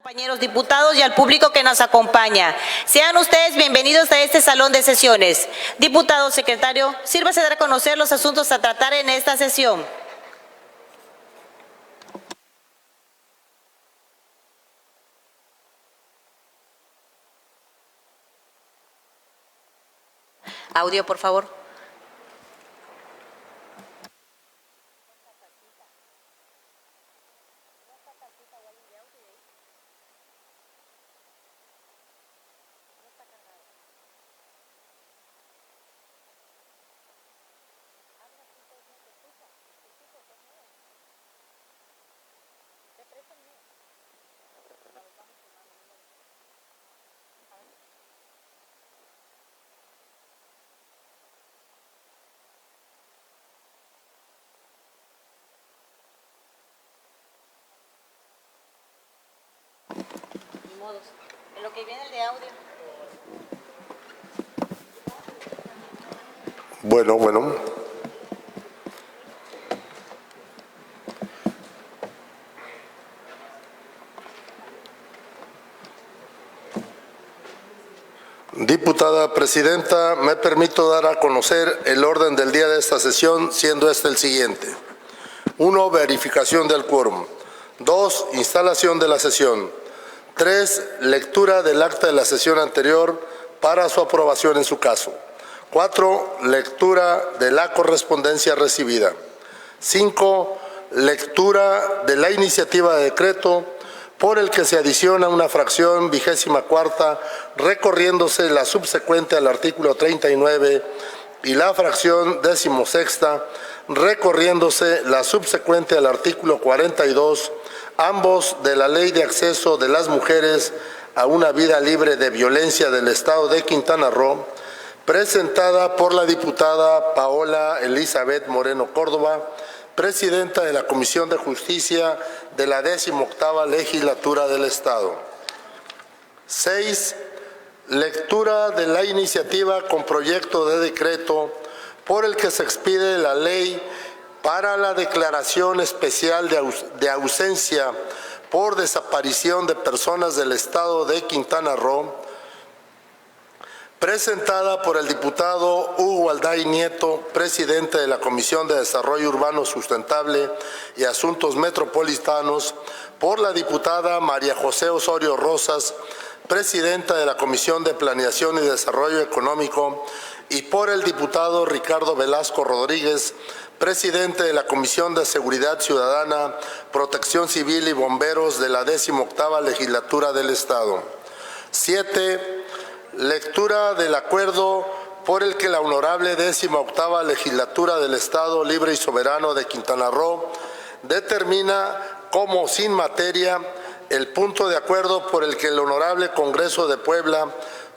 Compañeros diputados y al público que nos acompaña. Sean ustedes bienvenidos a este salón de sesiones. Diputado secretario, sírvase dar a conocer los asuntos a tratar en esta sesión. Audio, por favor. En lo que viene el de audio. Bueno. Diputada presidenta, me permito dar a conocer el orden del día de esta sesión, siendo este el siguiente. 1. Verificación del quórum. 2. Instalación de la sesión. 3. Lectura del acta de la sesión anterior para su aprobación en su caso. 4. Lectura de la correspondencia recibida. 5. Lectura de la iniciativa de decreto por el que se adiciona una fracción 24ª recorriéndose la subsecuente al artículo 39 y la fracción 16ª recorriéndose la subsecuente al artículo 42, ambos de la Ley de Acceso de las Mujeres a una Vida Libre de Violencia del Estado de Quintana Roo, presentada por la diputada Paola Elizabeth Moreno Córdoba, presidenta de la Comisión de Justicia de la 18ª Legislatura del Estado. 6. Lectura de la iniciativa con proyecto de decreto por el que se expide la ley para la declaración especial de ausencia por desaparición de personas del Estado de Quintana Roo, presentada por el diputado Hugo Alday Nieto, presidente de la Comisión de Desarrollo Urbano Sustentable y Asuntos Metropolitanos, por la diputada María José Osorio Rosas, presidenta de la Comisión de Planeación y Desarrollo Económico, y por el diputado Ricardo Velasco Rodríguez, presidente de la Comisión de Seguridad Ciudadana, Protección Civil y Bomberos de la 18ª Legislatura del Estado. 7. Lectura del acuerdo por el que la honorable 18ª Legislatura del Estado Libre y Soberano de Quintana Roo determina como sin materia el punto de acuerdo por el que el honorable Congreso de Puebla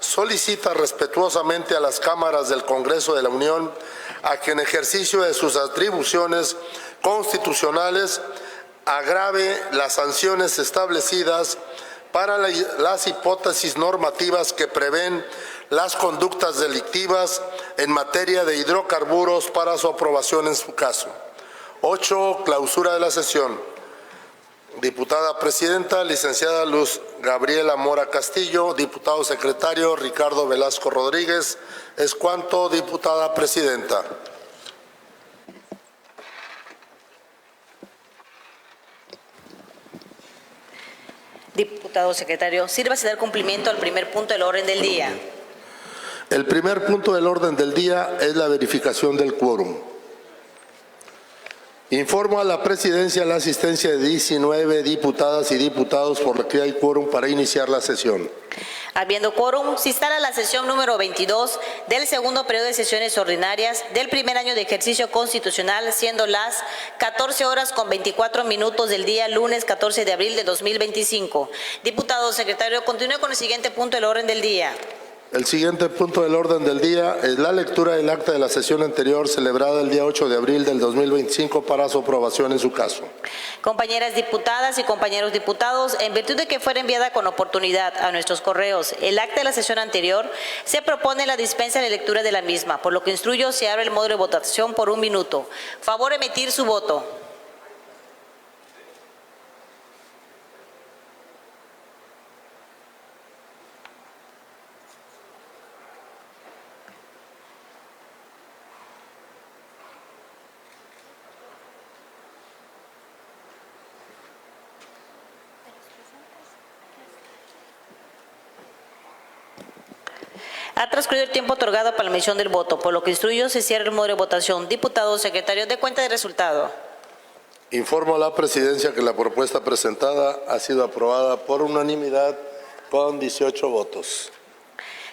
solicita respetuosamente a las cámaras del Congreso de la Unión a que en ejercicio de sus atribuciones constitucionales agrave las sanciones establecidas para las hipótesis normativas que prevén las conductas delictivas en materia de hidrocarburos para su aprobación en su caso. 8. Clausura de la sesión. Diputada presidenta, licenciada Luz Gabriela Mora Castillo. Diputado secretario, Ricardo Velasco Rodríguez. Es cuanto, diputada presidenta. Diputado secretario, sírvase dar cumplimiento al primer punto del orden del día. El primer punto del orden del día es la verificación del quórum. Informo a la presidencia la asistencia de 19 diputadas y diputados, por lo que hay quórum para iniciar la sesión. Habiendo quórum, se instala la sesión número 22 del segundo periodo de sesiones ordinarias del primer año de ejercicio constitucional, siendo las 14:24 del día lunes 14 de abril de 2025. Diputado secretario, continúe con el siguiente punto del orden del día. El siguiente punto del orden del día es la lectura del acta de la sesión anterior celebrada el día 8 de abril del 2025 para su aprobación en su caso. Compañeras diputadas y compañeros diputados, en virtud de que fuera enviada con oportunidad a nuestros correos el acta de la sesión anterior, se propone la dispensa de lectura de la misma, por lo que instruyo se abre el módulo de votación por 1 minuto. Favor emitir su voto. Ha transcurrido el tiempo otorgado para la emisión del voto, por lo que instruyo se cierra el modo de votación. Diputados, secretarios, de cuenta de resultado. Informo a la presidencia que la propuesta presentada ha sido aprobada por unanimidad con 18 votos.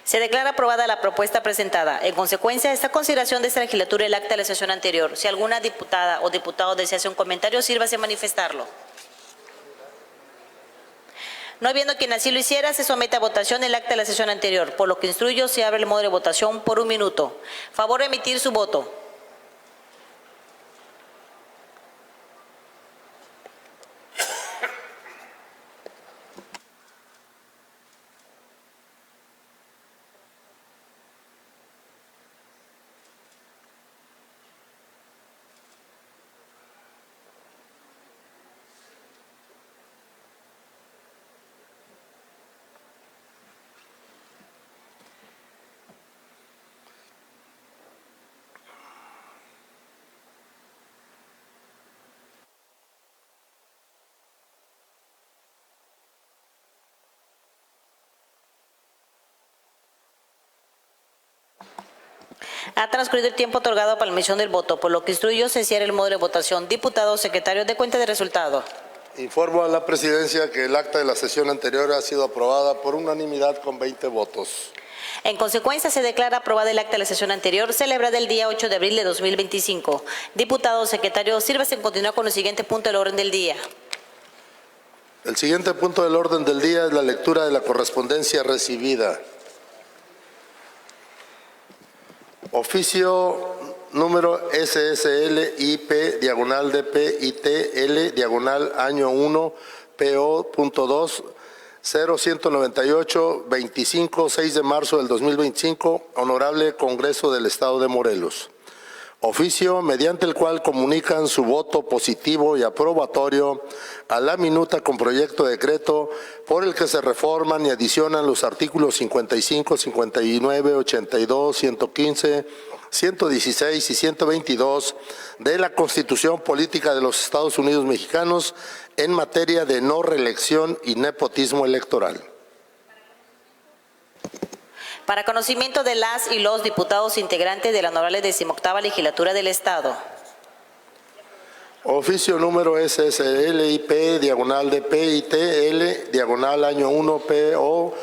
Se declara aprobada la propuesta presentada. En consecuencia, esta consideración de esta legislatura el acta de la sesión anterior. Si alguna diputada o diputado desea hacer un comentario, sírvase a manifestarlo. No habiendo quien así lo hiciera, se somete a votación el acta de la sesión anterior, por lo que instruyo se abre el modo de votación por 1 minuto. Favor de emitir su voto. Ha transcurrido el tiempo otorgado para la emisión del voto, por lo que instruyo se cierra el modo de votación. Diputados, secretarios, de cuenta de resultado. Informo a la presidencia que el acta de la sesión anterior ha sido aprobada por unanimidad con 20 votos. En consecuencia, se declara aprobada el acta de la sesión anterior, celebrada el día 8 de abril de 2025. Diputados, secretarios, sírvase en continuar con el siguiente punto del orden del día. El siguiente punto del orden del día es la lectura de la correspondencia recibida. Oficio número SSL-IP-DPIT-L, año 1, PO.2, 0198-25, 6 de marzo del 2025, Honorable Congreso del Estado de Morelos. Oficio mediante el cual comunican su voto positivo y aprobatorio a la minuta con proyecto de decreto por el que se reforman y adicionan los artículos 55, 59, 82, 115, 116 y 122 de la Constitución Política de los Estados Unidos Mexicanos en materia de no reelección y nepotismo electoral. Para conocimiento de las y los diputados integrantes de la honorable 18ª Legislatura del Estado. Oficio número SSL-IP-DPIT-L, año 1, PO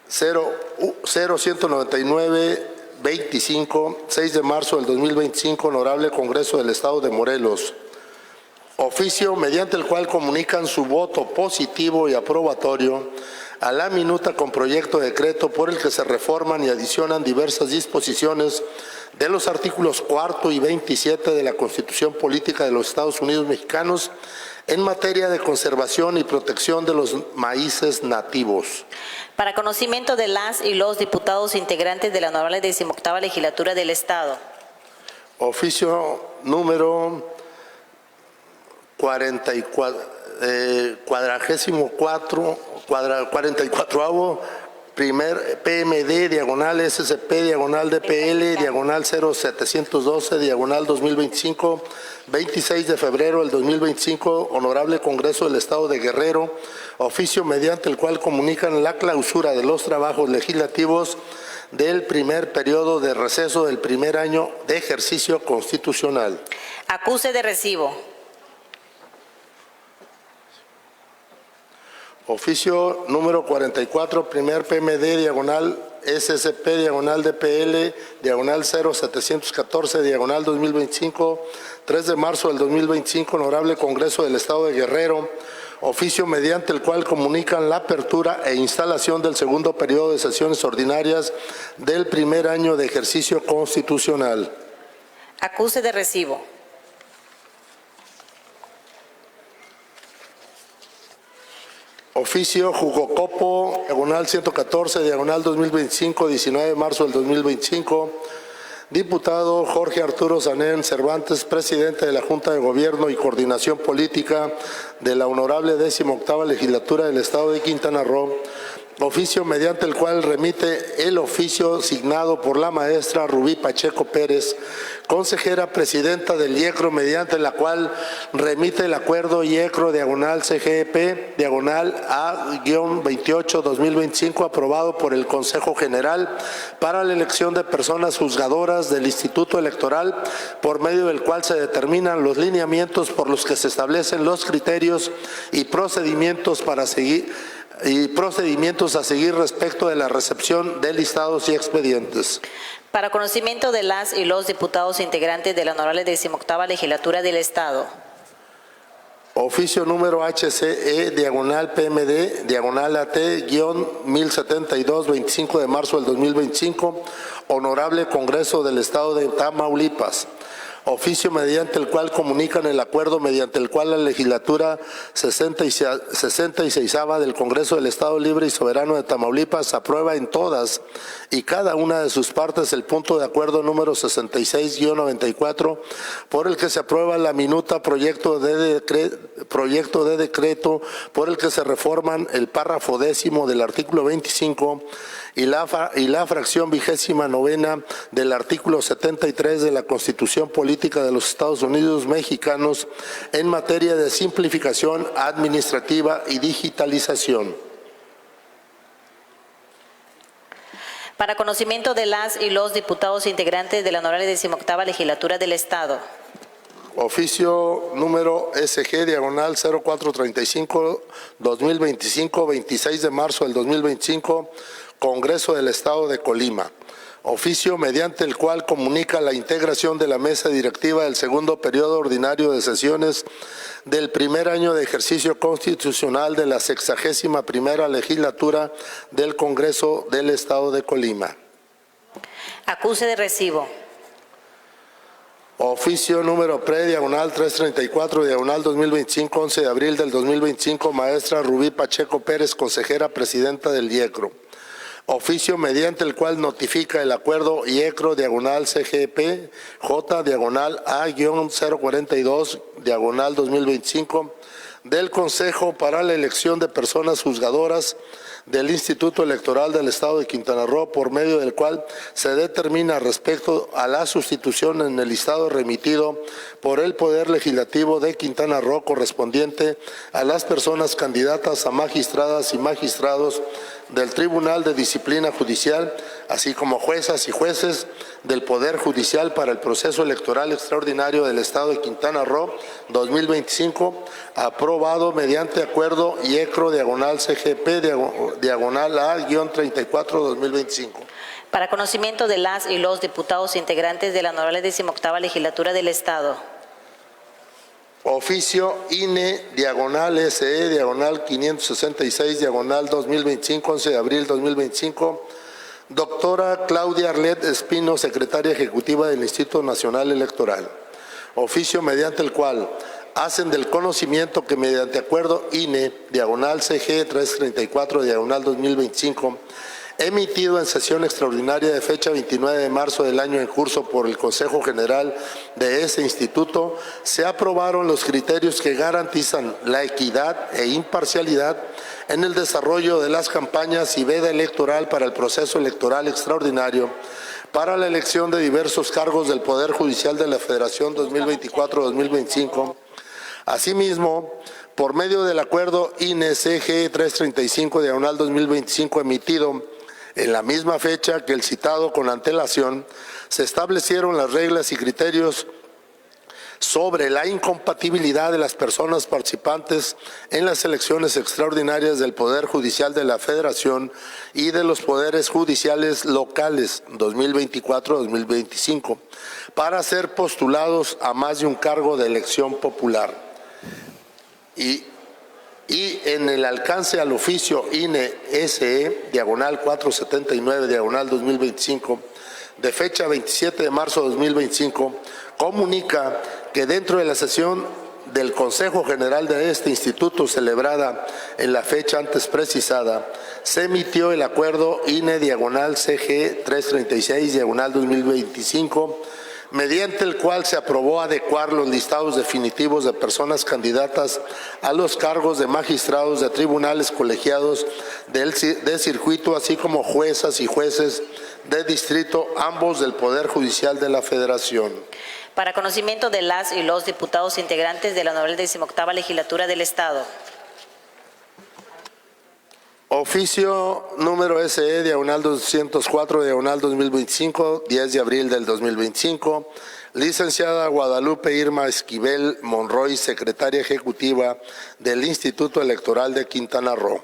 0199-25, 6 de marzo del 2025, Honorable Congreso del Estado de Morelos. Oficio mediante el cual comunican su voto positivo y aprobatorio a la minuta con proyecto de decreto por el que se reforman y adicionan diversas disposiciones de los artículos 4 y 27 de la Constitución Política de los Estados Unidos Mexicanos en materia de conservación y protección de los maíces nativos. Para conocimiento de las y los diputados integrantes de la honorable 18ª Legislatura del Estado. Oficio número 44avo, primer PMD, SCP, DPL, 0712, 2025, 26 de febrero del 2025, Honorable Congreso del Estado de Guerrero, oficio mediante el cual comunican la clausura de los trabajos legislativos del primer periodo de receso del primer año de ejercicio constitucional. Acuse de recibo. Oficio número 44, primer PMD, SCP, DPL, 0714, 2025, 3 de marzo del 2025, Honorable Congreso del Estado de Guerrero, oficio mediante el cual comunican la apertura e instalación del segundo periodo de sesiones ordinarias del primer año de ejercicio constitucional. Acuse de recibo. Oficio Jugocopo, 114, 2025, 19 de marzo del 2025. Diputado Jorge Arturo Sanén Cervantes, presidente de la Junta de Gobierno y Coordinación Política de la Honorable 18ª Legislatura del Estado de Quintana Roo, Oficio mediante el cual remite el oficio signado por la maestra Rubí Pacheco Pérez, consejera presidenta del IECRO, mediante la cual remite el acuerdo IECRO/CGP A-28-2025 aprobado por el Consejo General para la elección de personas juzgadoras del Instituto Electoral, por medio del cual se determinan los lineamientos por los que se establecen los criterios y procedimientos a seguir respecto de la recepción de listados y expedientes. Para conocimiento de las y los diputados integrantes de la Honorable 18ª Legislatura del Estado. Oficio número HCE/PMD/AT-1072, 25 de marzo del 2025, Honorable Congreso del Estado de Tamaulipas. Oficio mediante el cual comunican el acuerdo mediante el cual la legislatura 66ª del Congreso del Estado Libre y Soberano de Tamaulipas aprueba en todas y cada una de sus partes el punto de acuerdo número 66-94, por el que se aprueba la minuta proyecto de decreto por el que se reforman el párrafo 10º del artículo 25 y la fracción 29ª del artículo 73 de la Constitución Política de los Estados Unidos Mexicanos en materia de simplificación administrativa y digitalización. Para conocimiento de las y los diputados integrantes de la Honorable 18ª Legislatura del Estado. Oficio número SG/0435-2025, 26 de marzo del 2025, Congreso del Estado de Colima. Oficio mediante el cual comunica la integración de la mesa directiva del segundo periodo ordinario de sesiones del primer año de ejercicio constitucional de la 61ª legislatura del Congreso del Estado de Colima. Acuse de recibo. Oficio número PRE/334/2025, 11 de abril del 2025, maestra Rubí Pacheco Pérez, consejera presidenta del IECRO. Oficio mediante el cual notifica el acuerdo IECRO/CGP J/A-042/2025 del Consejo para la elección de personas juzgadoras del Instituto Electoral del Estado de Quintana Roo, por medio del cual se determina respecto a la sustitución en el listado remitido por el Poder Legislativo de Quintana Roo correspondiente a las personas candidatas a magistradas y magistrados del Tribunal de Disciplina Judicial, así como juezas y jueces del Poder Judicial para el proceso electoral extraordinario del Estado de Quintana Roo 2025, aprobado mediante acuerdo IECRO/A-34/2025. Para conocimiento de las y los diputados integrantes de la Honorable 18ª Legislatura del Estado. Oficio INE/SE/566/2025, 11 de abril 2025. Doctora Claudia Arlet Espino, secretaria ejecutiva del Instituto Nacional Electoral. Oficio mediante el cual hacen del conocimiento que mediante acuerdo INE/CG 334/2025, emitido en sesión extraordinaria de fecha 29 de marzo del año en curso por el Consejo General de ese instituto, se aprobaron los criterios que garantizan la equidad e imparcialidad en el desarrollo de las campañas y veda electoral para el proceso electoral extraordinario para la elección de diversos cargos del Poder Judicial de la Federación 2024-2025. Asimismo, por medio del acuerdo INE-CG 335/2025 emitido en la misma fecha que el citado con antelación, se establecieron las reglas y criterios sobre la incompatibilidad de las personas participantes en las elecciones extraordinarias del Poder Judicial de la Federación y de los Poderes Judiciales Locales 2024-2025 para ser postulados a más de un cargo de elección popular. Y en el alcance al oficio INE-SE/479/2025, de fecha 27 de marzo de 2025, comunica que dentro de la sesión del Consejo General de este instituto celebrada en la fecha antes precisada, se emitió el acuerdo INE/CG 336/2025, mediante el cual se aprobó adecuar los listados definitivos de personas candidatas a los cargos de magistrados de tribunales colegiados de circuito, así como juezas y jueces de distrito, ambos del Poder Judicial de la Federación. Para conocimiento de las y los diputados integrantes de la Honorable 18ª Legislatura del Estado. Oficio número SE, diagonal 204, diagonal 2025, 10 de abril del 2025. Licenciada Guadalupe Irma Esquivel Monroy, secretaria ejecutiva del Instituto Electoral de Quintana Roo.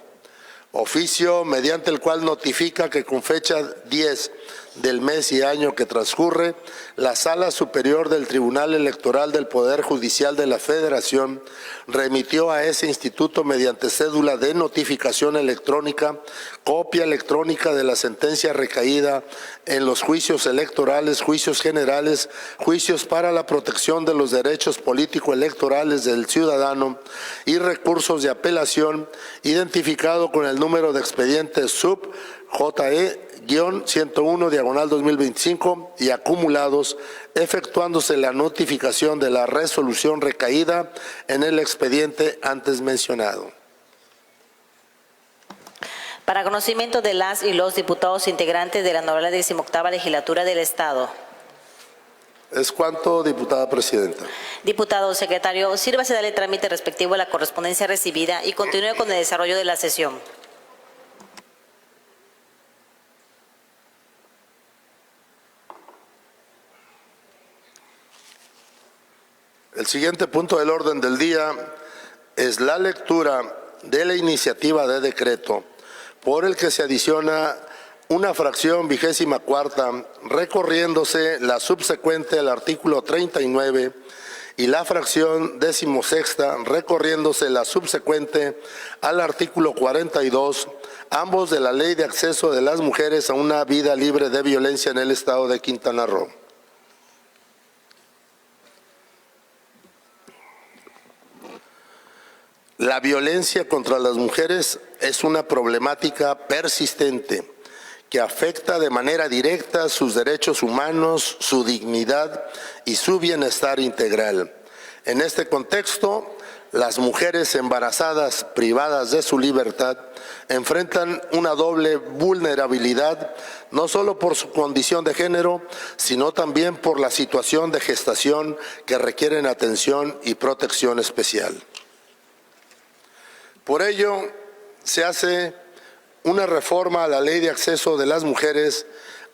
Oficio mediante el cual notifica que con fecha 10 del mes y año que transcurre, la Sala Superior del Tribunal Electoral del Poder Judicial de la Federación remitió a ese instituto mediante cédula de notificación electrónica copia electrónica de la sentencia recaída en los juicios electorales, juicios generales, juicios para la protección de los derechos político-electorales del ciudadano y recursos de apelación, identificado con el número de expediente sub JE-101 diagonal 2025 y acumulados, efectuándose la notificación de la resolución recaída en el expediente antes mencionado. Para conocimiento de las y los diputados integrantes de la Honorable 18ª Legislatura del Estado. Es cuanto, diputada presidenta. Diputado secretario, sírvase darle trámite respectivo a la correspondencia recibida y continúe con el desarrollo de la sesión. El siguiente punto del orden del día es la lectura de la iniciativa de decreto por el que se adiciona una fracción 24ª recorriéndose la subsecuente al artículo 39 y la fracción 16ª recorriéndose la subsecuente al artículo 42, ambos de la Ley de Acceso de las Mujeres a una Vida Libre de Violencia en el Estado de Quintana Roo. La violencia contra las mujeres es una problemática persistente que afecta de manera directa sus derechos humanos, su dignidad y su bienestar integral. En este contexto, las mujeres embarazadas privadas de su libertad enfrentan una doble vulnerabilidad, no solo por su condición de género, sino también por la situación de gestación que requieren atención y protección especial. Por ello, se hace una reforma a la Ley de Acceso de las Mujeres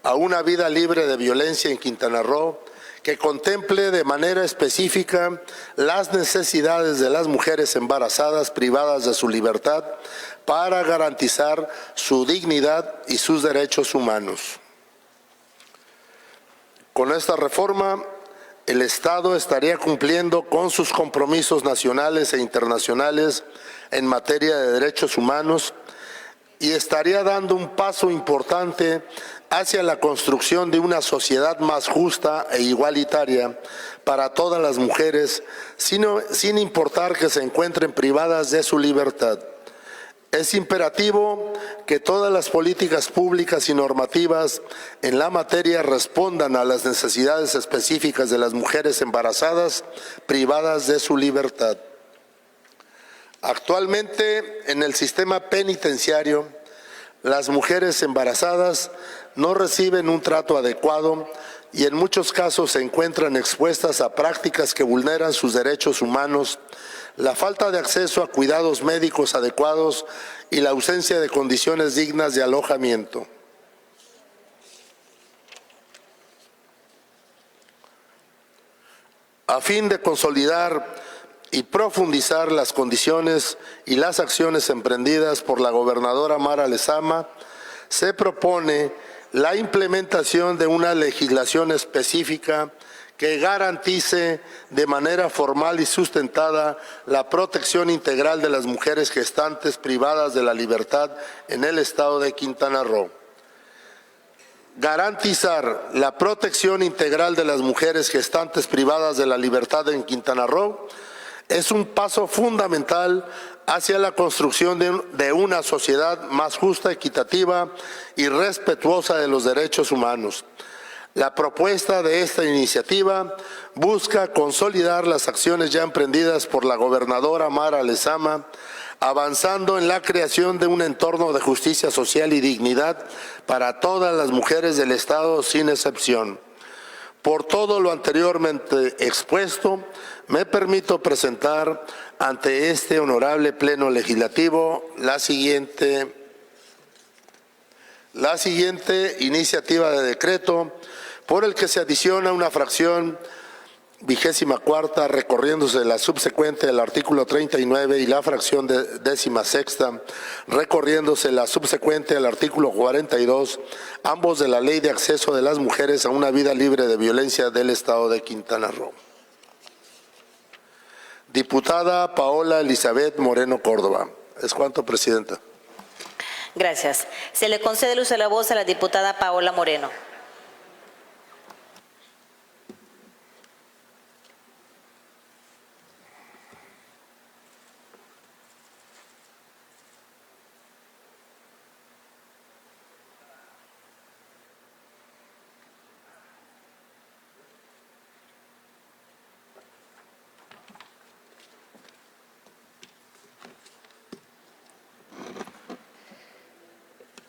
a una Vida Libre de Violencia en Quintana Roo que contemple de manera específica las necesidades de las mujeres embarazadas privadas de su libertad para garantizar su dignidad y sus derechos humanos. Con esta reforma, el Estado estaría cumpliendo con sus compromisos nacionales e internacionales en materia de derechos humanos y estaría dando un paso importante hacia la construcción de una sociedad más justa e igualitaria para todas las mujeres, sin importar que se encuentren privadas de su libertad. Es imperativo que todas las políticas públicas y normativas en la materia respondan a las necesidades específicas de las mujeres embarazadas privadas de su libertad. Actualmente, en el sistema penitenciario, las mujeres embarazadas no reciben un trato adecuado y en muchos casos se encuentran expuestas a prácticas que vulneran sus derechos humanos, la falta de acceso a cuidados médicos adecuados y la ausencia de condiciones dignas de alojamiento. A fin de consolidar y profundizar las condiciones y las acciones emprendidas por la gobernadora Mara Lezama, se propone la implementación de una legislación específica que garantice de manera formal y sustentada la protección integral de las mujeres gestantes privadas de la libertad en el Estado de Quintana Roo. Garantizar la protección integral de las mujeres gestantes privadas de la libertad en Quintana Roo es un paso fundamental hacia la construcción de una sociedad más justa, equitativa y respetuosa de los derechos humanos. La propuesta de esta iniciativa busca consolidar las acciones ya emprendidas por la gobernadora Mara Lezama, avanzando en la creación de un entorno de justicia social y dignidad para todas las mujeres del Estado sin excepción. Por todo lo anteriormente expuesto, me permito presentar ante este honorable Pleno Legislativo la siguiente iniciativa de decreto por el que se adiciona una fracción 24ª recorriéndose la subsecuente del artículo 39 y la fracción 16ª recorriéndose la subsecuente al artículo 42, ambos de la Ley de Acceso de las Mujeres a una Vida Libre de Violencia del Estado de Quintana Roo. Diputada Paola Elizabeth Moreno Córdoba. Es cuanto, Presidenta. Gracias. Se le concede el uso de la voz a la diputada Paola Moreno.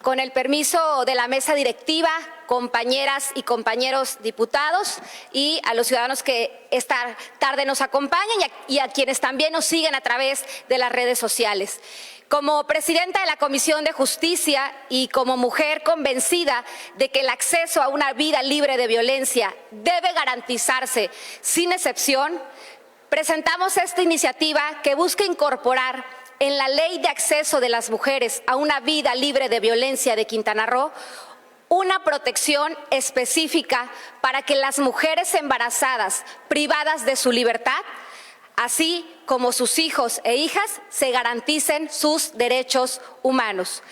Con el permiso de la mesa directiva, compañeras y compañeros diputados y a los ciudadanos que esta tarde nos acompañan y a quienes también nos siguen a través de las redes sociales. Como presidenta de la Comisión de Justicia y como mujer convencida de que el acceso a una vida libre de violencia debe garantizarse sin excepción, presentamos esta iniciativa que busca incorporar en la Ley de Acceso de las Mujeres a una Vida Libre de Violencia de Quintana Roo una protección específica para que las mujeres embarazadas privadas de su libertad, así como sus hijos e hijas, se garanticen sus derechos humanos.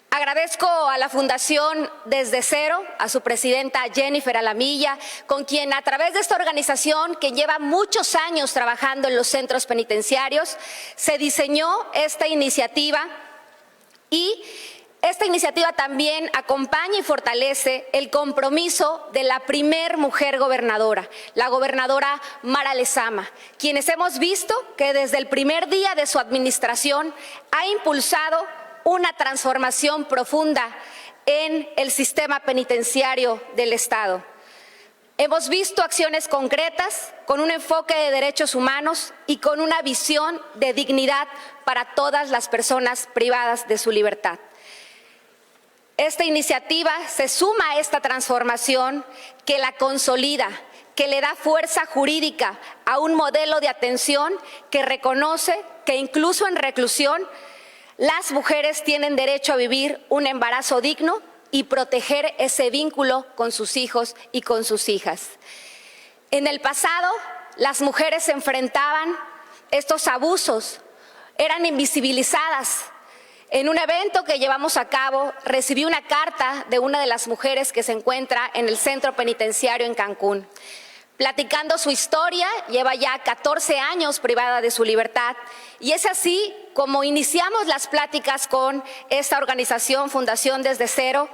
Agradezco a la Fundación Desde Cero, a su presidenta Jennifer Alamilla, con quien a través de esta organización que lleva muchos años trabajando en los centros penitenciarios, se diseñó esta iniciativa y esta iniciativa también acompaña y fortalece el compromiso de la primer mujer gobernadora, la gobernadora Mara Lezama, quienes hemos visto que desde el primer día de su administración ha impulsado una transformación profunda en el sistema penitenciario del Estado. Hemos visto acciones concretas con un enfoque de derechos humanos y con una visión de dignidad para todas las personas privadas de su libertad. Esta iniciativa se suma a esta transformación que la consolida, que le da fuerza jurídica a un modelo de atención que reconoce que incluso en reclusión las mujeres tienen derecho a vivir un embarazo digno y proteger ese vínculo con sus hijos y con sus hijas. En el pasado, las mujeres se enfrentaban estos abusos, eran invisibilizadas. En un evento que llevamos a cabo, recibí una carta de una de las mujeres que se encuentra en el centro penitenciario en Cancún. Platicando su historia, lleva ya 14 años privada de su libertad y es así como iniciamos las pláticas con esta organización Fundación Desde Cero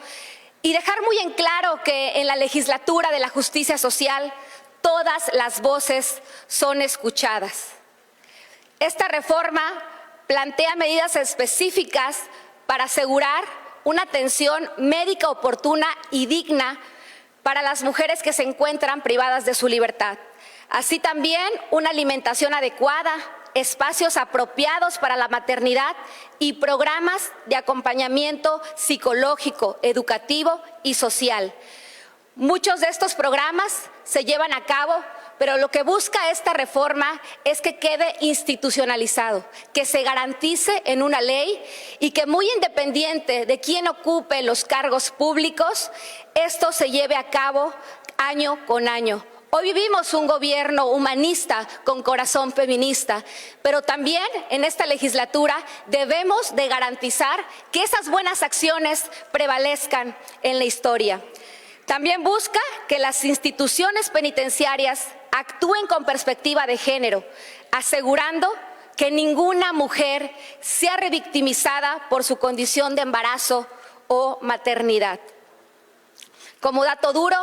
y dejar muy en claro que en la legislatura de la justicia social todas las voces son escuchadas. Esta reforma plantea medidas específicas para asegurar una atención médica oportuna y digna para las mujeres que se encuentran privadas de su libertad. Así también una alimentación adecuada, espacios apropiados para la maternidad y programas de acompañamiento psicológico, educativo y social. Muchos de estos programas se llevan a cabo, pero lo que busca esta reforma es que quede institucionalizado, que se garantice en una ley y que muy independiente de quién ocupe los cargos públicos, esto se lleve a cabo año con año. Hoy vivimos un gobierno humanista con corazón feminista, pero también en esta legislatura debemos de garantizar que esas buenas acciones prevalezcan en la historia. También busca que las instituciones penitenciarias actúen con perspectiva de género, asegurando que ninguna mujer sea revictimizada por su condición de embarazo o maternidad. Como dato duro,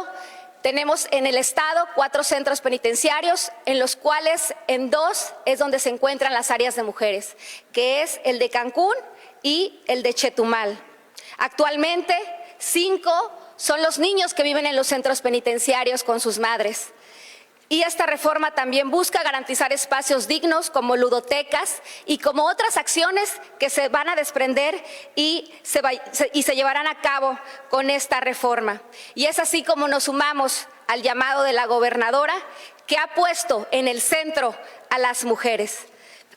tenemos en el estado 4 centros penitenciarios, en los cuales en 2 es donde se encuentran las áreas de mujeres, que es el de Cancún y el de Chetumal. Actualmente 5 son los niños que viven en los centros penitenciarios con sus madres. Y esta reforma también busca garantizar espacios dignos como ludotecas y como otras acciones que se van a desprender y se llevarán a cabo con esta reforma. Y es así como nos sumamos al llamado de la gobernadora, que ha puesto en el centro a las mujeres.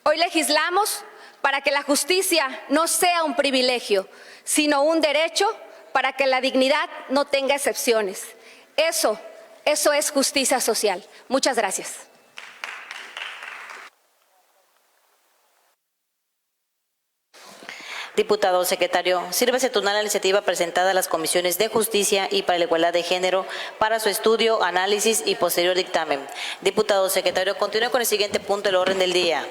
Hoy legislamos para que la justicia no sea un privilegio, sino un derecho, para que la dignidad no tenga excepciones. Eso es justicia social. Muchas gracias. Diputado secretario, sírvese turnar la iniciativa presentada a las comisiones de Justicia y para la Igualdad de Género para su estudio, análisis y posterior dictamen. Diputado secretario, continúe con el siguiente punto del orden del día.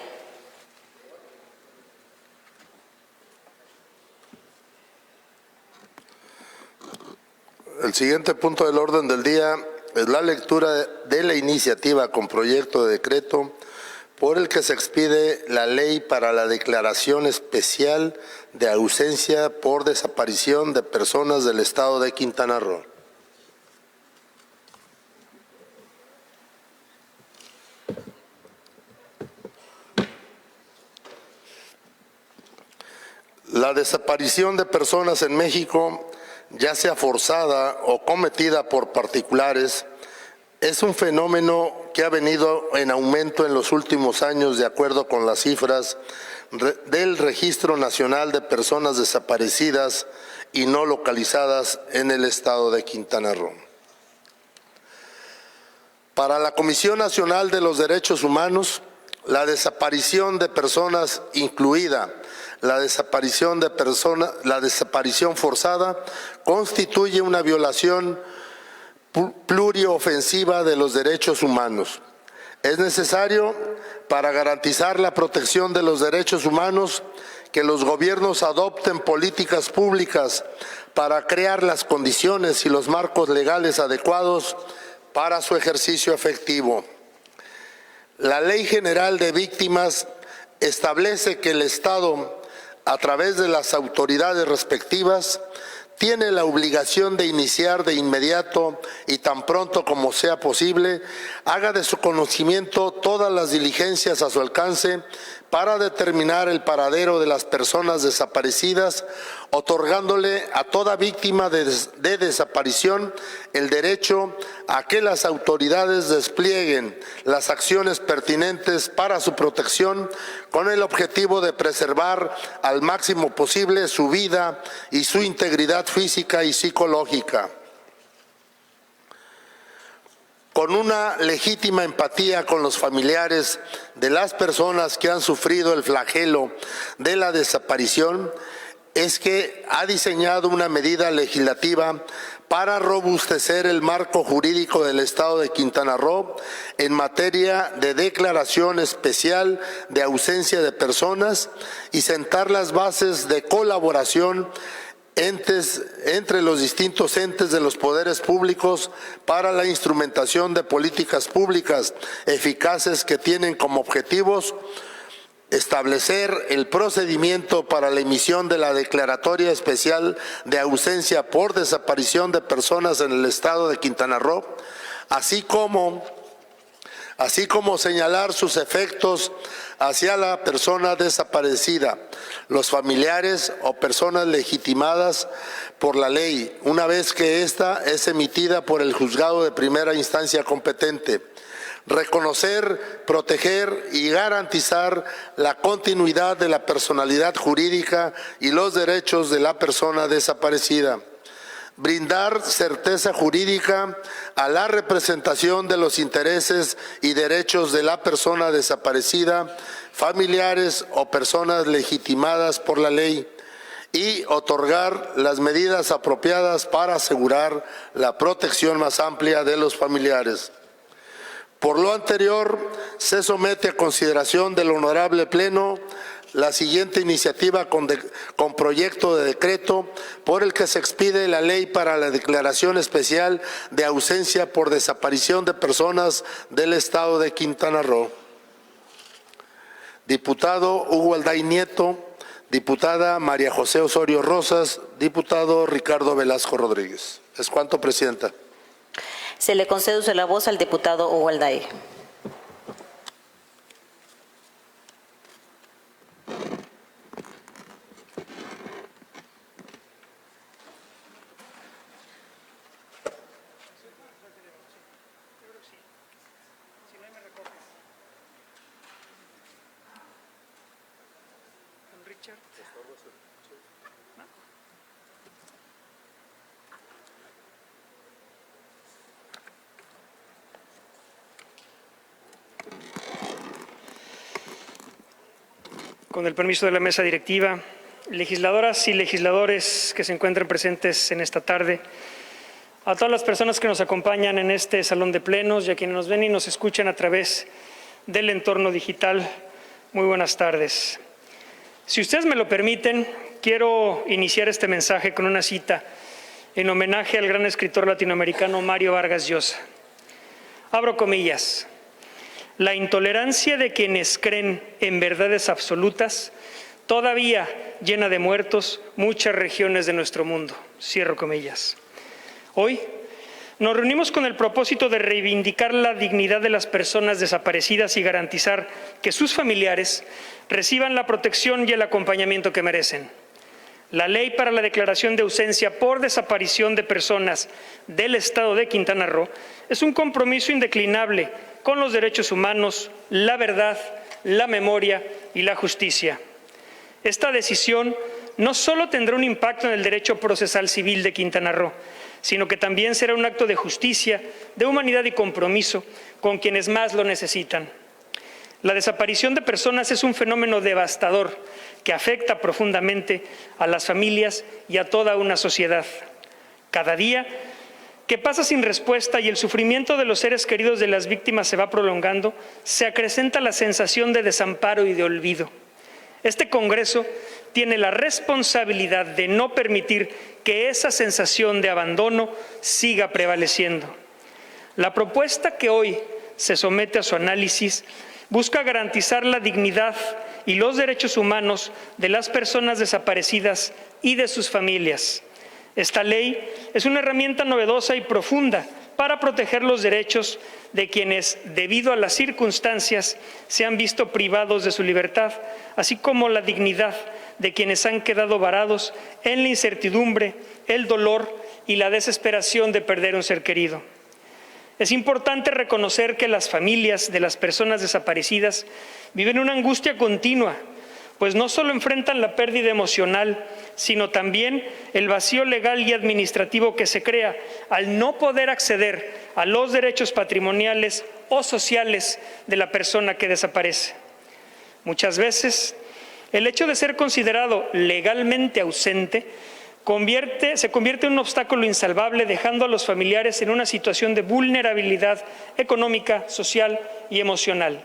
El siguiente punto del orden del día es la lectura de la iniciativa con proyecto de decreto por el que se expide la ley para la declaración especial de ausencia por desaparición de personas del estado de Quintana Roo. La desaparición de personas en México, ya sea forzada o cometida por particulares, es un fenómeno que ha venido en aumento en los últimos años de acuerdo con las cifras del Registro Nacional de Personas Desaparecidas y No Localizadas en el estado de Quintana Roo. Para la Comisión Nacional de los Derechos Humanos, la desaparición de personas, incluida la desaparición forzada, constituye una violación pluriofensiva de los derechos humanos. Es necesario, para garantizar la protección de los derechos humanos, que los gobiernos adopten políticas públicas para crear las condiciones y los marcos legales adecuados para su ejercicio efectivo. La Ley General de Víctimas establece que el Estado, a través de las autoridades respectivas, tiene la obligación de iniciar de inmediato y tan pronto como sea posible, haga de su conocimiento todas las diligencias a su alcance para determinar el paradero de las personas desaparecidas, otorgándole a toda víctima de desaparición el derecho a que las autoridades desplieguen las acciones pertinentes para su protección, con el objetivo de preservar al máximo posible su vida y su integridad física y psicológica. Con una legítima empatía con los familiares de las personas que han sufrido el flagelo de la desaparición, es que ha diseñado una medida legislativa para robustecer el marco jurídico del Estado de Quintana Roo en materia de declaración especial de ausencia de personas y sentar las bases de colaboración entre los distintos entes de los poderes públicos para la instrumentación de políticas públicas eficaces que tienen como objetivos establecer el procedimiento para la emisión de la declaratoria especial de ausencia por desaparición de personas en el estado de Quintana Roo, así como señalar sus efectos hacia la persona desaparecida, los familiares o personas legitimadas por la ley, una vez que ésta es emitida por el juzgado de primera instancia competente. Reconocer, proteger y garantizar la continuidad de la personalidad jurídica y los derechos de la persona desaparecida. Brindar certeza jurídica a la representación de los intereses y derechos de la persona desaparecida, familiares o personas legitimadas por la ley, y otorgar las medidas apropiadas para asegurar la protección más amplia de los familiares. Por lo anterior, se somete a consideración del Honorable Pleno la siguiente iniciativa con proyecto de decreto por el que se expide la ley para la declaración especial de ausencia por desaparición de personas del Estado de Quintana Roo. Diputado Hugo Alday Nieto, diputada María José Osorio Rosas, diputado Ricardo Velasco Rodríguez. Es cuanto, Presidenta. Se le concede uso de la voz al diputado Hugo Alday. Con el permiso de la mesa directiva, legisladoras y legisladores que se encuentran presentes en esta tarde, a todas las personas que nos acompañan en este salón de plenos y a quienes nos ven y nos escuchan a través del entorno digital, muy buenas tardes. Si ustedes me lo permiten, quiero iniciar este mensaje con una cita en homenaje al gran escritor latinoamericano Mario Vargas Llosa. Abro comillas. La intolerancia de quienes creen en verdades absolutas todavía llena de muertos muchas regiones de nuestro mundo. Cierro comillas. Hoy nos reunimos con el propósito de reivindicar la dignidad de las personas desaparecidas y garantizar que sus familiares reciban la protección y el acompañamiento que merecen. La ley para la declaración de ausencia por desaparición de personas del Estado de Quintana Roo es un compromiso indeclinable con los derechos humanos, la verdad, la memoria y la justicia. Esta decisión no solo tendrá un impacto en el derecho procesal civil de Quintana Roo, sino que también será un acto de justicia, de humanidad y compromiso con quienes más lo necesitan. La desaparición de personas es un fenómeno devastador que afecta profundamente a las familias y a toda una sociedad. Cada día que pasa sin respuesta y el sufrimiento de los seres queridos de las víctimas se va prolongando, se acrecenta la sensación de desamparo y de olvido. Este Congreso tiene la responsabilidad de no permitir que esa sensación de abandono siga prevaleciendo. La propuesta que hoy se somete a su análisis busca garantizar la dignidad y los derechos humanos de las personas desaparecidas y de sus familias. Esta ley es una herramienta novedosa y profunda para proteger los derechos de quienes, debido a las circunstancias, se han visto privados de su libertad, así como la dignidad de quienes han quedado varados en la incertidumbre, el dolor y la desesperación de perder un ser querido. Es importante reconocer que las familias de las personas desaparecidas viven una angustia continua, pues no solo enfrentan la pérdida emocional, sino también el vacío legal y administrativo que se crea al no poder acceder a los derechos patrimoniales o sociales de la persona que desaparece. Muchas veces, el hecho de ser considerado legalmente ausente se convierte en un obstáculo insalvable, dejando a los familiares en una situación de vulnerabilidad económica, social y emocional.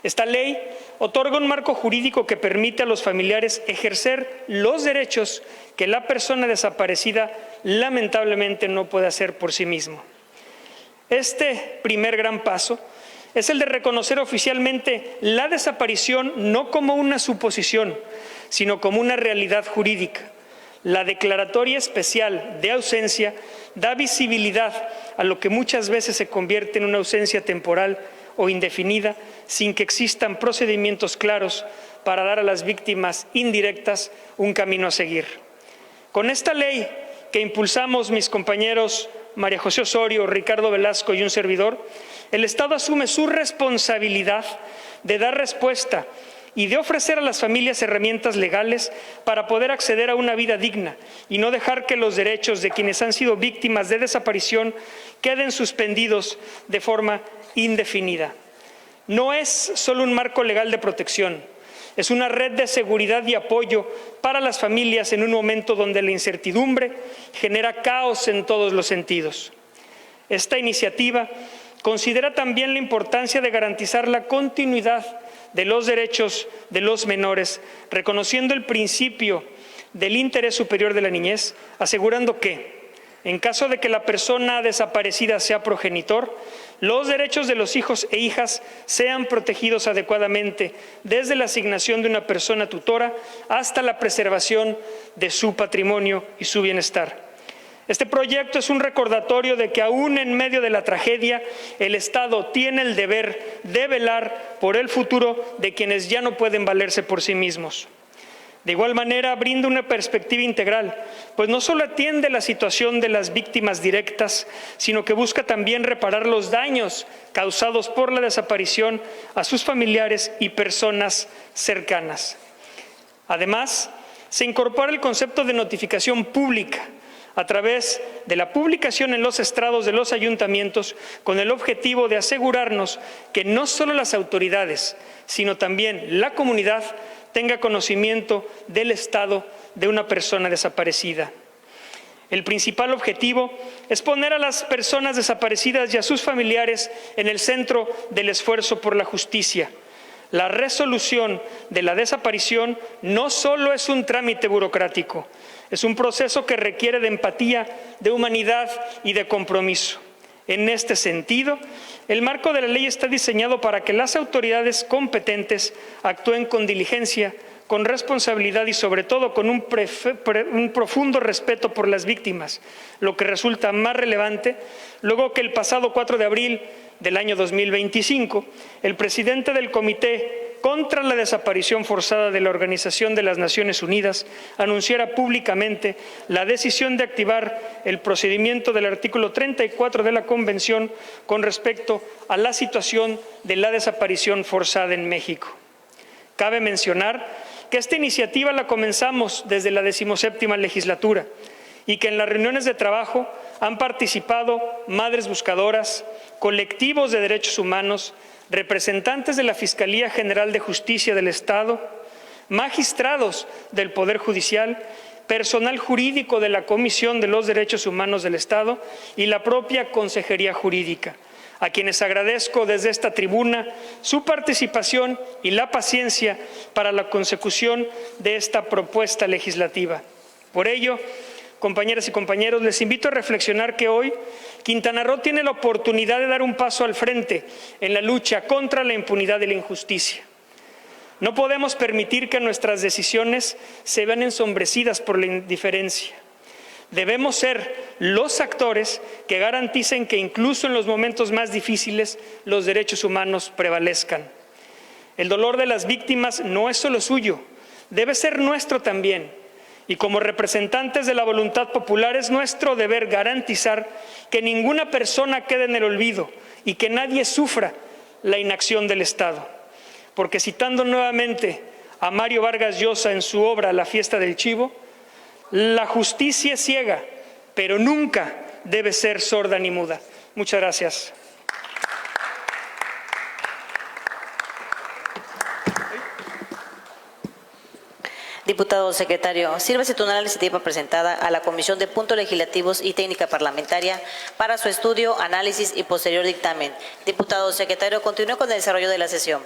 Esta ley otorga un marco jurídico que permite a los familiares ejercer los derechos que la persona desaparecida lamentablemente no puede hacer por sí mismo. Este primer gran paso es el de reconocer oficialmente la desaparición no como una suposición, sino como una realidad jurídica. La declaratoria especial de ausencia da visibilidad a lo que muchas veces se convierte en una ausencia temporal o indefinida, sin que existan procedimientos claros para dar a las víctimas indirectas un camino a seguir. Con esta ley que impulsamos mis compañeros María José Osorio, Ricardo Velasco y un servidor, el Estado asume su responsabilidad de dar respuesta y de ofrecer a las familias herramientas legales para poder acceder a una vida digna y no dejar que los derechos de quienes han sido víctimas de desaparición queden suspendidos de forma indefinida. No es solo un marco legal de protección, es una red de seguridad y apoyo para las familias en un momento donde la incertidumbre genera caos en todos los sentidos. Esta iniciativa considera también la importancia de garantizar la continuidad de los derechos de los menores, reconociendo el principio del interés superior de la niñez, asegurando que, en caso de que la persona desaparecida sea progenitor, los derechos de los hijos e hijas sean protegidos adecuadamente, desde la asignación de una persona tutora hasta la preservación de su patrimonio y su bienestar. Este proyecto es un recordatorio de que aún en medio de la tragedia, el Estado tiene el deber de velar por el futuro de quienes ya no pueden valerse por sí mismos. De igual manera, brinda una perspectiva integral, pues no solo atiende la situación de las víctimas directas, sino que busca también reparar los daños causados por la desaparición a sus familiares y personas cercanas. Además, se incorpora el concepto de notificación pública a través de la publicación en los estrados de los ayuntamientos, con el objetivo de asegurarnos que no solo las autoridades, sino también la comunidad tenga conocimiento del estado de una persona desaparecida. El principal objetivo es poner a las personas desaparecidas y a sus familiares en el centro del esfuerzo por la justicia. La resolución de la desaparición no solo es un trámite burocrático, es un proceso que requiere de empatía, de humanidad y de compromiso. En este sentido, el marco de la ley está diseñado para que las autoridades competentes actúen con diligencia, con responsabilidad y sobre todo con un profundo respeto por las víctimas, lo que resulta más relevante luego que el pasado 4 de abril del año 2025, el presidente del Comité contra la Desaparición Forzada de la Organización de las Naciones Unidas anunciara públicamente la decisión de activar el procedimiento del artículo 34 de la Convención con respecto a la situación de la desaparición forzada en México. Cabe mencionar que esta iniciativa la comenzamos desde la 17ª legislatura y que en las reuniones de trabajo han participado madres buscadoras, colectivos de derechos humanos, representantes de la Fiscalía General de Justicia del Estado, magistrados del Poder Judicial, personal jurídico de la Comisión de los Derechos Humanos del Estado y la propia Consejería Jurídica, a quienes agradezco desde esta tribuna su participación y la paciencia para la consecución de esta propuesta legislativa. Por ello, compañeras y compañeros, les invito a reflexionar que hoy Quintana Roo tiene la oportunidad de dar un paso al frente en la lucha contra la impunidad y la injusticia. No podemos permitir que nuestras decisiones se vean ensombrecidas por la indiferencia. Debemos ser los actores que garanticen que incluso en los momentos más difíciles los derechos humanos prevalezcan. El dolor de las víctimas no es solo suyo, debe ser nuestro también. Y como representantes de la voluntad popular es nuestro deber garantizar que ninguna persona quede en el olvido y que nadie sufra la inacción del Estado. Porque citando nuevamente a Mario Vargas Llosa en su obra La fiesta del chivo, la justicia es ciega, pero nunca debe ser sorda ni muda. Muchas gracias. Diputado secretario, sírvase turnar la iniciativa presentada a la Comisión de Puntos Legislativos y Técnica Parlamentaria para su estudio, análisis y posterior dictamen. Diputado secretario, continúe con el desarrollo de la sesión.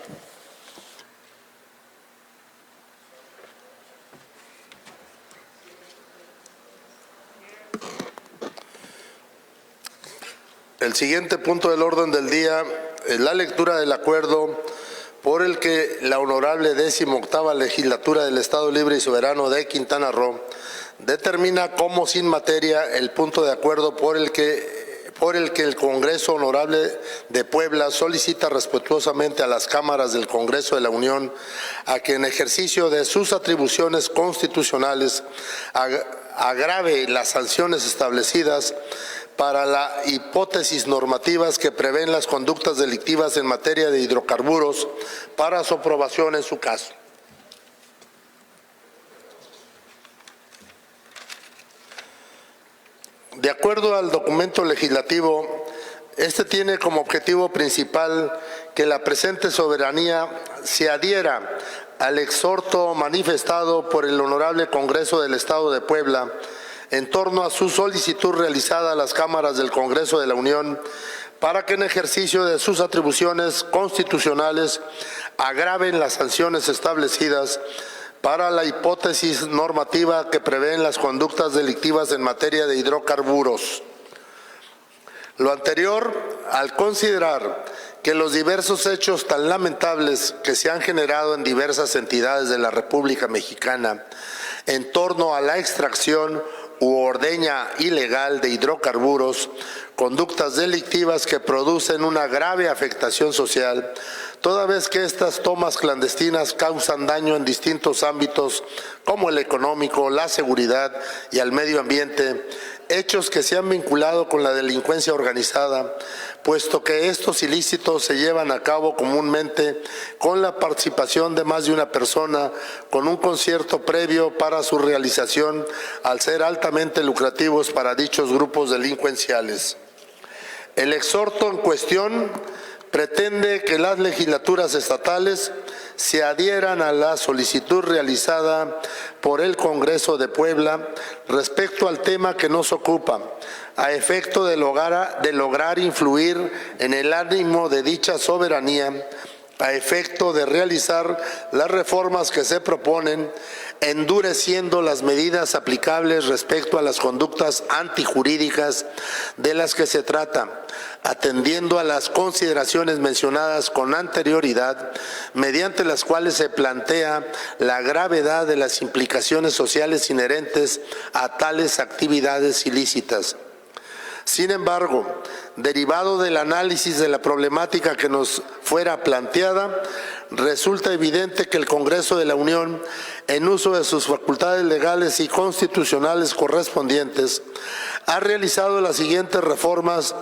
El siguiente punto del orden del día es la lectura del acuerdo por el que la honorable 18ª Legislatura del Estado Libre y Soberano de Quintana Roo determina como sin materia el punto de acuerdo por el que el Congreso Honorable de Puebla solicita respetuosamente a las cámaras del Congreso de la Unión a que en ejercicio de sus atribuciones constitucionales agrave las sanciones establecidas para la hipótesis normativas que prevén las conductas delictivas en materia de hidrocarburos para su aprobación en su caso. De acuerdo al documento legislativo, este tiene como objetivo principal que la presente soberanía se adhiera al exhorto manifestado por el Honorable Congreso del Estado de Puebla en torno a su solicitud realizada a las cámaras del Congreso de la Unión para que en ejercicio de sus atribuciones constitucionales agraven las sanciones establecidas para la hipótesis normativa que prevén las conductas delictivas en materia de hidrocarburos. Lo anterior, al considerar que los diversos hechos tan lamentables que se han generado en diversas entidades de la República Mexicana en torno a la extracción u ordeña ilegal de hidrocarburos, conductas delictivas que producen una grave afectación social, toda vez que estas tomas clandestinas causan daño en distintos ámbitos como el económico, la seguridad y al medio ambiente, hechos que se han vinculado con la delincuencia organizada, puesto que estos ilícitos se llevan a cabo comúnmente con la participación de más de una persona, con un concierto previo para su realización, al ser altamente lucrativos para dichos grupos delincuenciales. El exhorto en cuestión pretende que las legislaturas estatales se adhieran a la solicitud realizada por el Congreso de Puebla respecto al tema que nos ocupa, a efecto de lograr influir en el ánimo de dicha soberanía, a efecto de realizar las reformas que se proponen, endureciendo las medidas aplicables respecto a las conductas antijurídicas de las que se trata, atendiendo a las consideraciones mencionadas con anterioridad, mediante las cuales se plantea la gravedad de las implicaciones sociales inherentes a tales actividades ilícitas. Sin embargo, derivado del análisis de la problemática que nos fuera planteada, resulta evidente que el Congreso de la Unión, en uso de sus facultades legales y constitucionales correspondientes, ha realizado las siguientes reformas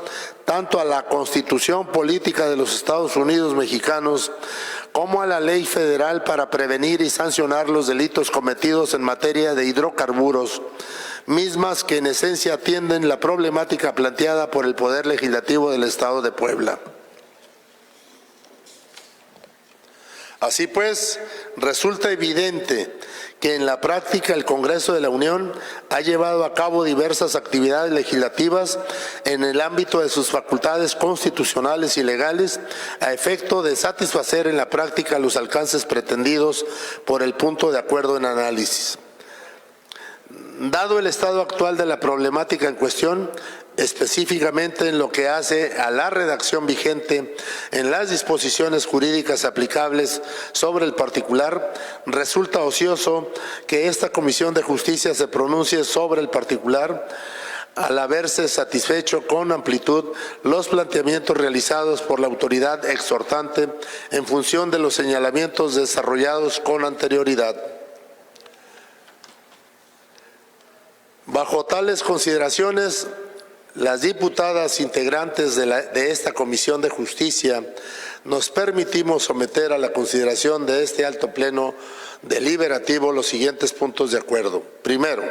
tanto a la Constitución Política de los Estados Unidos Mexicanos como a la Ley Federal para prevenir y sancionar los delitos cometidos en materia de hidrocarburos, mismas que en esencia atienden la problemática planteada por el Poder Legislativo del Estado de Puebla. Así pues, resulta evidente que en la práctica el Congreso de la Unión ha llevado a cabo diversas actividades legislativas en el ámbito de sus facultades constitucionales y legales a efecto de satisfacer en la práctica los alcances pretendidos por el punto de acuerdo en análisis. Dado el estado actual de la problemática en cuestión, específicamente en lo que hace a la redacción vigente en las disposiciones jurídicas aplicables sobre el particular, resulta ocioso que esta Comisión de Justicia se pronuncie sobre el particular al haberse satisfecho con amplitud los planteamientos realizados por la autoridad exhortante en función de los señalamientos desarrollados con anterioridad. Bajo tales consideraciones, las diputadas integrantes de esta Comisión de Justicia nos permitimos someter a la consideración de este alto pleno deliberativo los siguientes puntos de acuerdo. Primero,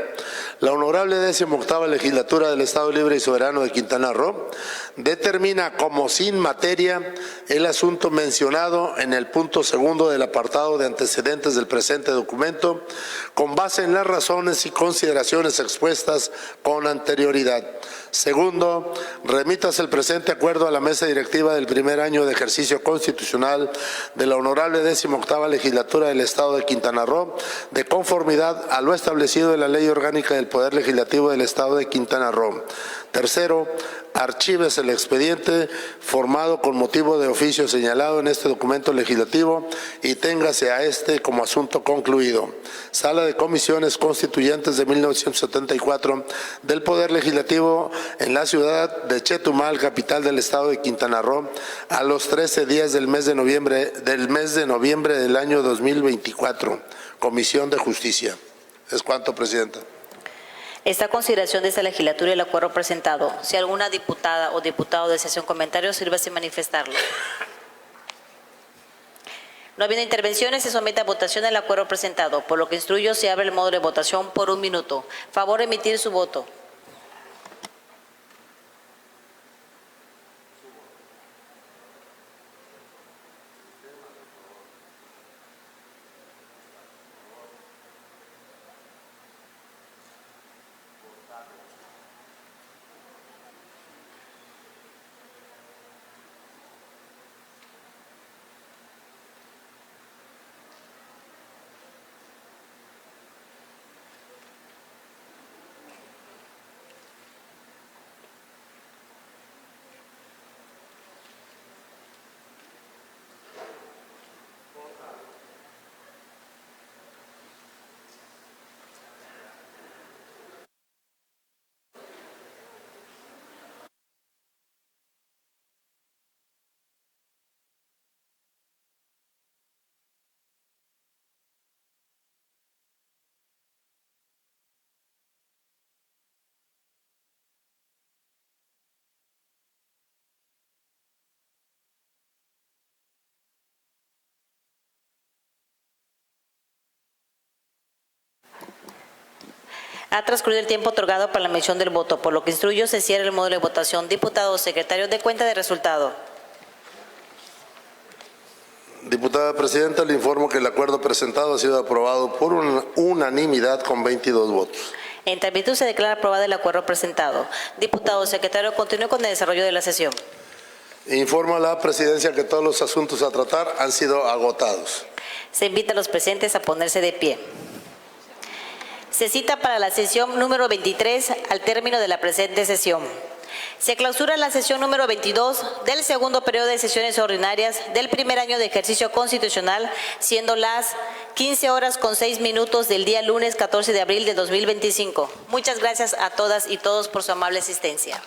la honorable 18ª Legislatura del Estado Libre y Soberano de Quintana Roo determina como sin materia el asunto mencionado en el punto segundo del apartado de antecedentes del presente documento, con base en las razones y consideraciones expuestas con anterioridad. Segundo, remítase el presente acuerdo a la mesa directiva del primer año de ejercicio constitucional de la honorable 18ª Legislatura del Estado de Quintana Roo, de conformidad a lo establecido en la Ley Orgánica del Poder Legislativo del Estado de Quintana Roo. Tercero, archívese el expediente formado con motivo de oficio señalado en este documento legislativo y téngase a este como asunto concluido. Sala de Comisiones Constituyentes de 1974 del Poder Legislativo en la ciudad de Chetumal, capital del Estado de Quintana Roo, a los 13 días del mes de noviembre del año 2024. Comisión de Justicia. Es cuanto, Presidenta. Esta consideración de esta legislatura y el acuerdo presentado. Si alguna diputada o diputado desea hacer un comentario, sírvase manifestarlo. No habiendo intervenciones, se somete a votación el acuerdo presentado, por lo que instruyo se abre el modo de votación por 1 minuto. Favor emitir su voto. Ha transcurrido el tiempo otorgado para la emisión del voto, por lo que instruyo se cierra el módulo de votación. Diputados, secretarios de cuenta de resultado. Diputada Presidenta, le informo que el acuerdo presentado ha sido aprobado por unanimidad con 22 votos. En tal virtud se declara aprobado el acuerdo presentado. Diputado, secretario, continúe con el desarrollo de la sesión. Informo a la Presidencia que todos los asuntos a tratar han sido agotados. Se invita a los presentes a ponerse de pie. Se cita para la sesión número 23 al término de la presente sesión. Se clausura la sesión número 22 del segundo periodo de sesiones ordinarias del primer año de ejercicio constitucional, siendo las 15:06 del día lunes 14 de abril de 2025. Muchas gracias a todas y todos por su amable asistencia.